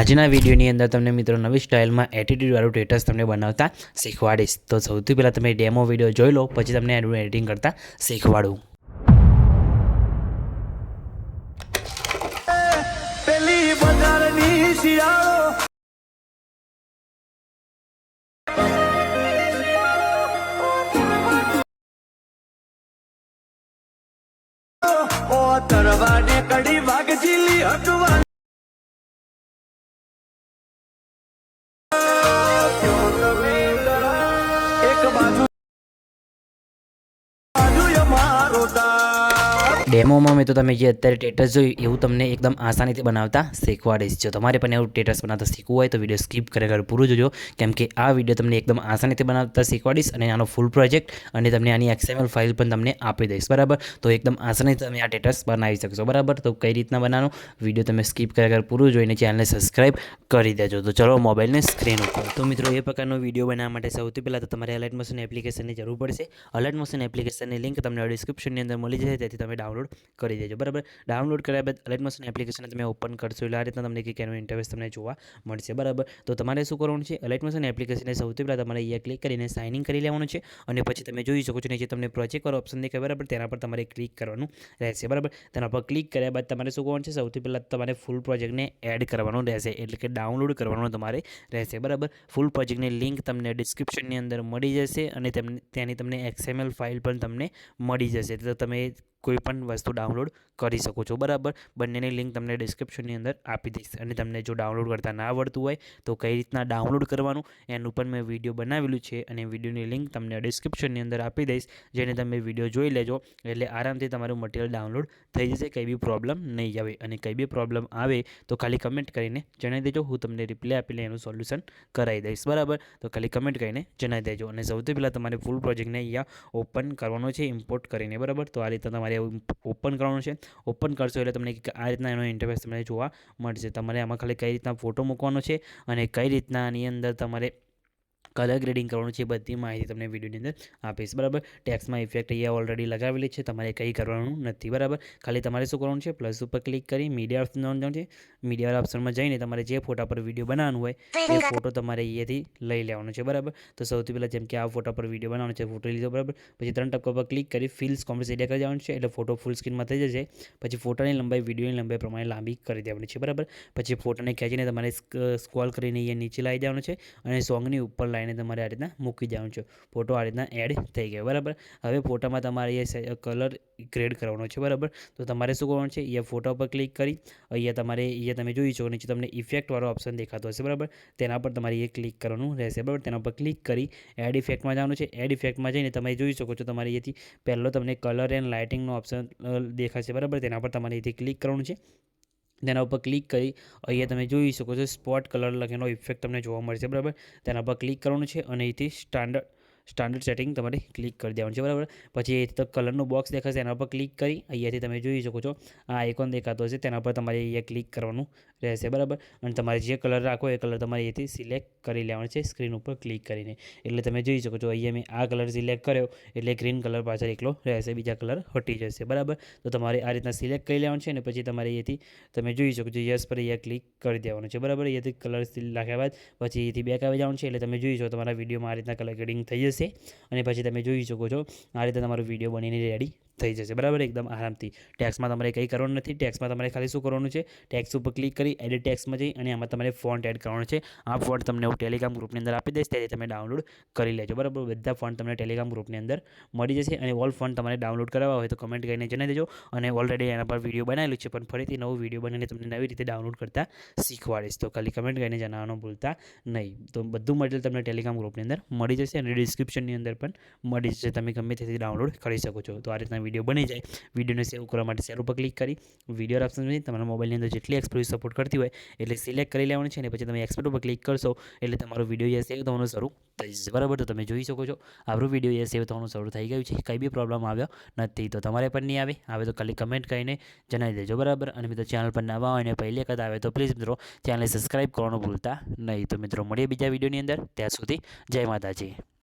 આજના વિડીયોની અંદર તમને મિત્રો નવી સ્ટાઇલમાં એટીટ્યુડવાળું સ્ટેટસ તમને બનાવતા શીખવાડીશ. તો સૌથી પહેલાં તમે ડેમો વિડીયો જોઈ લો, પછી તમને એનું એડિટિંગ કરતા શીખવાડું. પેલી બજારની શિયાળો ઓ તરવાને કડી વાગ જીલી હટવા ડેમોમાં મેં તો તમે જે અત્યારે સ્ટેટસ જોયું એવું તમને એકદમ આસાનીથી બનાવતા શીખવાડીશ. જો તમારે પણ એવું સ્ટેટસ બનાવતા શીખવું હોય તો વિડીયો સ્કીપ કરે પૂરું જોજો, કેમ કે આ વિડીયો તમને એકદમ આસાનીથી બનાવતા શીખવાડીશ અને આનો ફૂલ પ્રોજેક્ટ અને તમને આની XML ફાઇલ પણ તમને આપી દઈશ. બરાબર, તો એકદમ આસાનીથી તમે આ સ્ટેટસ બનાવી શકશો. બરાબર, તો કઈ રીતના બનાવવાનું વિડીયો તમે સ્કીપ કરે પૂરું જોઈને ચેનલને સબસ્ક્રાઈબ કરી દેજો. તો ચલો મોબાઈલની સ્ક્રીન ઉપર. તો મિત્રો એ પ્રકારનો વિડીયો બનાવવા માટે સૌથી પહેલાં તો તમારે અલર્ટ મોશન એપ્લિકેશનની જરૂર પડશે. અલર્ટ મોશન એપ્લિકેશનની લિંક તમને ડિસ્ક્રિપ્શનની અંદર મળી જશે, તેથી તમે ડાઉનલોડ કરી દેજો. બરાબર, ડાઉનલોડ કર્યા બાદ અલર્ટ મોશન એપ્લિકેશન તમે ઓપન કરશો એટલે આ રીતના તમને કંઈક એનું ઇન્ટરફેસ તમને જોવા મળશે. બરાબર, તો તમારે શું કરવાનું છે, અલર્ટ મોશન એપ્લિકેશનને સૌથી પહેલાં તમારે અહીંયા ક્લિક કરીને સાઇન ઇન કરી લેવાનું છે અને પછી તમે જોઈ શકો છો નીચે તમને પ્રોજેક્ટ વાળો ઓપ્શન દેખાય. બરાબર, તેના પર તમારે ક્લિક કરવાનું રહેશે. બરાબર, તેના પર ક્લિક કર્યા બાદ તમારે શું કરવાનું છે, સૌથી પહેલાં તમારે ફૂલ પ્રોજેક્ટને એડ કરવાનું રહેશે, એટલે કે ડાઉનલોડ કરવાનું તમારે રહેશે. બરાબર, ફૂલ પ્રોજેક્ટની લિંક તમને ડિસ્ક્રિપ્શનની અંદર મળી જશે અને ત્યાંની તમને XML ફાઇલ પણ તમને મળી જશે, તો તમે કોઈ પણ વસ્તુ ડાઉનલોડ કરી શકો છો. બરાબર, બંનેની લિંક તમને ડિસ્ક્રિપ્શનની અંદર આપી દઈશ અને તમને જો ડાઉનલોડ કરતા ના આવડતું હોય તો કઈ રીતના ડાઉનલોડ કરવાનું એનું પણ મેં વિડીયો બનાવેલું છે અને વિડીયોની લિંક તમને ડિસ્ક્રિપ્શનની અંદર આપી દઈશ, જેને તમે વિડીયો જોઈ લેજો એટલે આરામથી તમારું મટીરિયલ ડાઉનલોડ થઈ જશે. કંઈ બી પ્રોબ્લેમ નહીં આવે અને કંઈ બી પ્રોબ્લેમ આવે તો ખાલી કમેન્ટ કરીને જણાવી દેજો, હું તમને રિપ્લાય આપીને એનું સોલ્યુશન કરાવી દઈશ. બરાબર, તો ખાલી કમેન્ટ કરીને જણાવી દેજો અને સૌથી પહેલાં તમારે ફૂલ પ્રોજેક્ટને અહીંયા ઓપન કરવાનો છે ઇમ્પોર્ટ કરીને. બરાબર, તો આ રીતે તમારે ઓપન કરવાનું છે. ઓપન કરશો એટલે તમને આ રીતના એનો ઇન્ટરફેસ તમને જોવા મળશે. તમારે આમાં ખાલી કઈ રીતના ફોટો મૂકવાનો છે અને કઈ રીતના આની અંદર તમારે કલર ગ્રેડિંગ કરવાનું છે, બધી માહિતી તમને વિડીયોની અંદર આપીશ. બરાબર, ટેક્સમાં ઇફેક્ટ અહીંયા ઓલરેડી લગાવેલી છે, તમારે કંઈ કરવાનું નથી. બરાબર, ખાલી તમારે શું કરવાનું છે, પ્લસ ઉપર ક્લિક કરી મીડિયા ઓપ્શન જવાનું છે. મીડિયા ઓપ્શનમાં જઈને તમારે જે ફોટા પર વિડીયો બનાવવાનું હોય એ ફોટો તમારે અહીંયાથી લઈ લેવાનો છે. બરાબર, તો સૌથી પહેલાં જેમ કે આ ફોટા પર વિડીયો બનાવવાનો છે, ફોટો લીધો. બરાબર, પછી 3 ટપકા પર ક્લિક કરી ફિલ્સ કોમ્પ્રેસ એરિયા કરી જવાનું છે, એટલે ફોટો ફૂલ સ્ક્રીનમાં થઈ જશે. પછી ફોટાની લંબાઈ વિડીયોની લંબાઈ પ્રમાણે લાંબી કરી દેવાની છે. બરાબર, પછી ફોટાને ખેંચીને તમારે સ્ક્રોલ કરીને અહીંયા નીચે લાવી દેવાનું છે અને સોંગની ઉપર લાવીને તમારે આ રીતના મૂકી દેવાનું છે. ફોટો આ રીતના એડ થઈ ગયો. બરાબર, હવે ફોટામાં તમારે એ કલર ગ્રેડ કરવાનો છે. બરાબર, તો તમારે શું કરવાનું છે, અહીંયા ફોટા પર ક્લિક કરી અહીંયા તમે જોઈ શકો નીચે તમને ઇફેક્ટવાળો ઓપ્શન દેખાતો હશે. બરાબર, તેના પર તમારે એ ક્લિક કરવાનું રહેશે. બરાબર, તેના પર ક્લિક કરી એડ ઇફેક્ટમાં જવાનું છે. એડ ઇફેક્ટમાં જઈને તમે જોઈ શકો છો તમારે અહીંયાથી પહેલો તમને કલર એન્ડ લાઇટિંગનો ઓપ્શન દેખાશે. બરાબર, તેના પર તમારે અહીંથી ક્લિક કરવાનું છે. તેના ઉપર ક્લિક કરી અહીંયા તમે જોઈ શકો છો સ્પોટ કલર લખેલો ઇફેક્ટ તમને જોવા મળશે. બરાબર, તેના પર ક્લિક કરવાનું છે અને અહીંથી સ્ટાન્ડર્ડ સેટિંગ તમારે ક્લિક કરી દેવાનું છે. બરાબર, પછી એ તો કલરનું બોક્સ દેખાશે, એના પર ક્લિક કરી અહીંયાથી તમે જોઈ શકો છો આ આઇકોન દેખાતો હશે, તેના પર તમારે અહીંયા ક્લિક કરવાનું રહેશે. બરાબર, અને તમારે જે કલર રાખો એ કલર તમારે અહીંયાથી સિલેક્ટ કરી લેવાનો છે સ્ક્રીન ઉપર ક્લિક કરીને. એટલે તમે જોઈ શકો છો અહીંયા મેં આ કલર સિલેક્ટ કર્યો એટલે ગ્રીન કલર પાછળ એકલો રહેશે, બીજા કલર હટી જશે. બરાબર, તો તમારે આ રીતના સિલેક્ટ કરી લેવાનું છે અને પછી તમારે અહીંયાથી તમે જોઈ શકો છો યસ પર અહીંયા ક્લિક કરી દેવાનું છે. બરાબર, અહીંયાથી કલર નાખ્યા બાદ પછી અહીંથી બેક આવી જવાનું છે, એટલે તમે જોઈ શકો તમારા વિડીયોમાં આ રીતના કલર ગ્રેડિંગ થઈ જશે અને પછી તમે જોઈ શકો છો આ રીતે તમારો વિડીયો બનીને રેડી થઈ જશે. બરાબર, એકદમ આરામથી. ટેક્સમાં તમારે કંઈ કરવાનું નથી. ટેક્સમાં તમારે ખાલી શું કરવાનું છે, ટેક્સ ઉપર ક્લિક કરી એડિટ ટેક્સમાં જઈ અને આમાં તમારે ફોન્ટ એડ કરવાનું છે. આ ફોન્ટ તમને હું ટેલિગ્રામ ગ્રુપની અંદર આપી દઈશ, તેથી તમે ડાઉનલોડ કરી લેજો. બરાબર, બધા ફોન્ટ તમને ટેલિગ્રામ ગ્રુપની અંદર મળી જશે અને ઓલ ફોન્ટ તમારે ડાઉનલોડ કરવા હોય તો કમેન્ટ કરીને જણાવી દેજો. અને ઓલરેડી એના પર વિડીયો બનાવેલું છે, પણ ફરીથી નવું વિડીયો બનાવીને તમને નવી રીતે ડાઉનલોડ કરતા શીખવાડીશ, તો ખાલી કમેન્ટ કરીને જણાવવાનું ભૂલતા નહીં. તો બધું મટીરિયલ તમને ટેલિગ્રામ ગ્રુપની અંદર મળી જશે અને ડિસ્ક્રિપ્શનની અંદર પણ મળી જશે, તમે ગમે તેથી ડાઉનલોડ કરી શકો છો. તો આ રીતના વિડીયો બની જાય. વિડીયોને સેવ કરવા માટે સેવ ઉપર ક્લિક કરી વિડીયો ઓપ્શનથી તમારા મોબાઈલની અંદર જેટલી એક્સપોર્ટ સપોર્ટ કરતી હોય એટલે સિલેક્ટ કરી લેવાનું છે અને પછી તમે એક્સપોર્ટ ઉપર ક્લિક કરશો એટલે તમારો વિડીયો સેવ થવાનું શરૂ થઈ જશે. બરાબર, તો તમે જોઈ શકો છો આપણું વિડીયો સેવ થવાનું શરૂ થઈ ગયું છે, કંઈ બી પ્રોબ્લેમ આવ્યો નથી. તો તમારે પણ નહીં આવે તો ખાલી કમેન્ટ કરીને જણાવી દેજો. બરાબર, અને મિત્રો ચેનલ પર નવા હોય અને પહેલી વખત આવે તો પ્લીઝ મિત્રો ચેનલને સબસ્ક્રાઈબ કરવાનું ભૂલતા નહીં. તો મિત્રો મળીએ બીજા વિડીયોની અંદર, ત્યાં સુધી જય માતાજી.